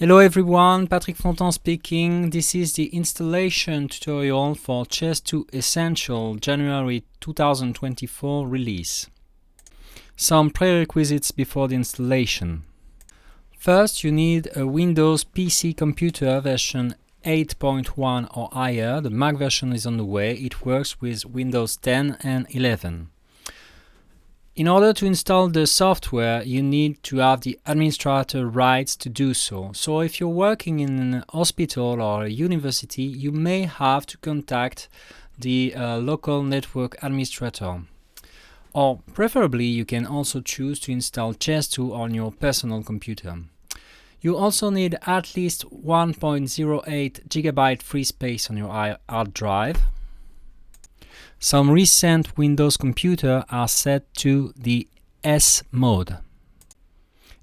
Hello everyone, Patrick Fontan speaking. This is the installation tutorial for Chess2 Essential January 2024 release. Some prerequisites before the installation. First, you need a Windows PC computer version 8.1 or higher. The Mac version is on the way. It works with Windows 10 and 11. In order to install the software, you need to have the administrator rights to do so. So if you're working in a hospital or a university, you may have to contact the local network administrator. Or preferably, you can also choose to install Chess2 on your personal computer. You also need at least 1.08 GB free space on your hard drive. Some recent Windows computers are set to the S mode.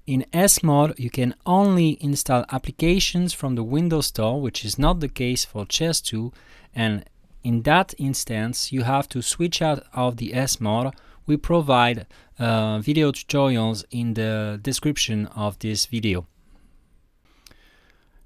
In S mode, you can only install applications from the Windows Store, which is not the case for Chess2, and in that instance, you have to switch out of the S mode. We provide video tutorials in the description of this video.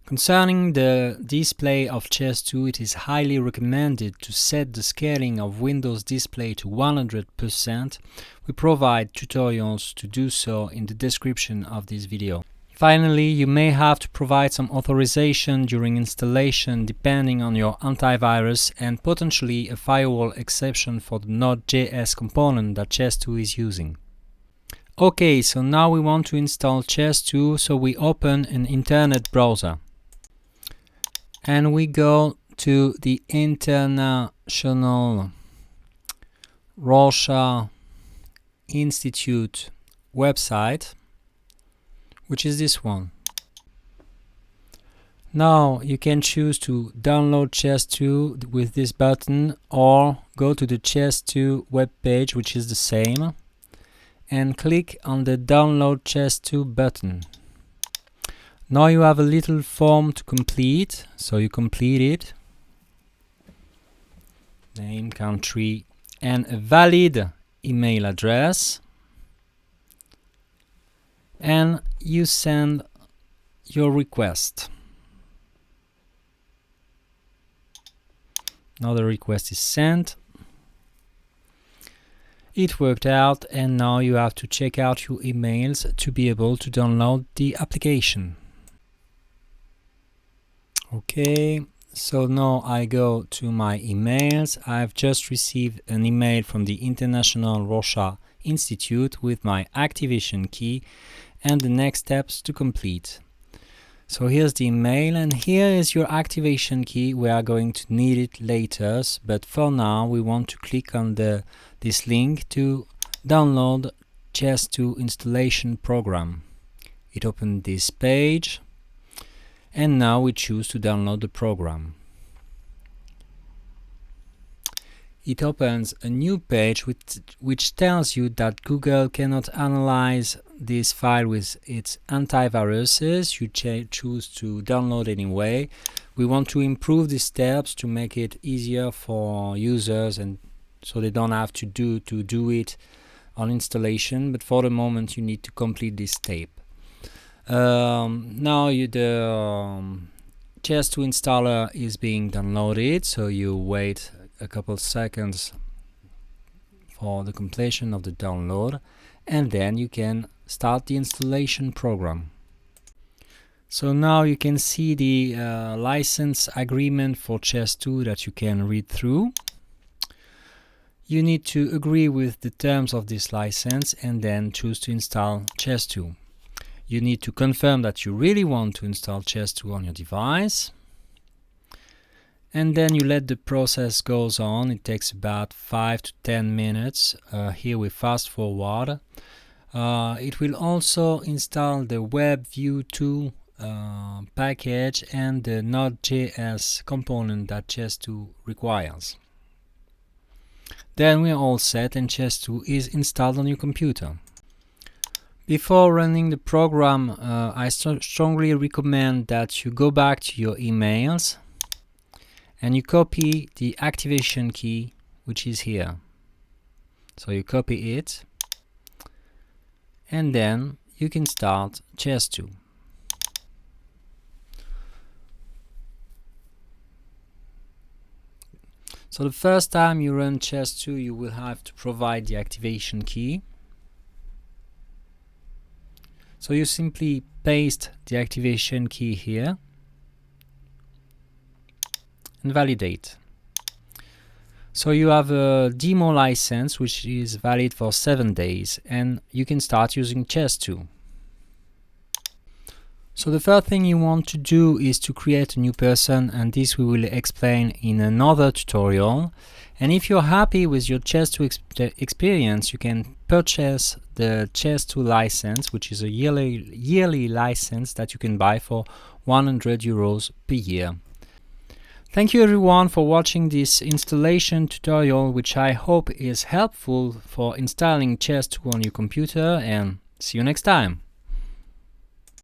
Concerning the display of Chess2, it is highly recommended to set the scaling of Windows display to 100%. We provide tutorials to do so in the description of this video. Finally, you may have to provide some authorization during installation depending on your antivirus and potentially a firewall exception for the Node.js component that Chess2 is using. Okay, so now we want to install Chess2, so we open an internet browser. And we go to the International Rorschach Institute website, which is this one. Now you can choose to download Chess2 with this button, or go to the Chess2 webpage, which is the same, and click on the Download Chess2 button. Now you have a little form to complete, so you complete it. Name, country, and a valid email address. And you send your request. Now the request is sent. It worked out, and now you have to check out your emails to be able to download the application. Okay, so now I go to my emails. I've just received an email from the International Rorschach Institute with my activation key and the next steps to complete. So here's the email, and here is your activation key. We are going to need it later, but for now we want to click on this link to download Chess2 installation program. It opened this page. And now we choose to download the program. It opens a new page which tells you that Google cannot analyze this file with its antiviruses. You choose to download anyway. We want to improve the steps to make it easier for users, and so they don't have to do it on installation, but for the moment you need to complete this step. Now the Chess2 installer is being downloaded, so you wait a couple seconds for the completion of the download, and then you can start the installation program. So now you can see the license agreement for Chess2 that you can read through. You need to agree with the terms of this license and then choose to install Chess2. You need to confirm that you really want to install Chess2 on your device. And then you let the process goes on. It takes about 5 to 10 minutes. Here we fast forward. It will also install the WebView 2 package and the Node.js component that Chess2 requires. Then we are all set and Chess2 is installed on your computer. Before running the program, I strongly recommend that you go back to your emails and you copy the activation key, which is here. So you copy it, and then you can start Chess2. So the first time you run Chess2, you will have to provide the activation key. So you simply paste the activation key here and validate. So you have a demo license which is valid for 7 days, and you can start using Chess2. So the first thing you want to do is to create a new person, and this we will explain in another tutorial. And if you're happy with your Chess2 experience, you can purchase the Chess2 license, which is a yearly license that you can buy for 100 euros per year. Thank you everyone for watching this installation tutorial, which I hope is helpful for installing Chess2 on your computer, and see you next time.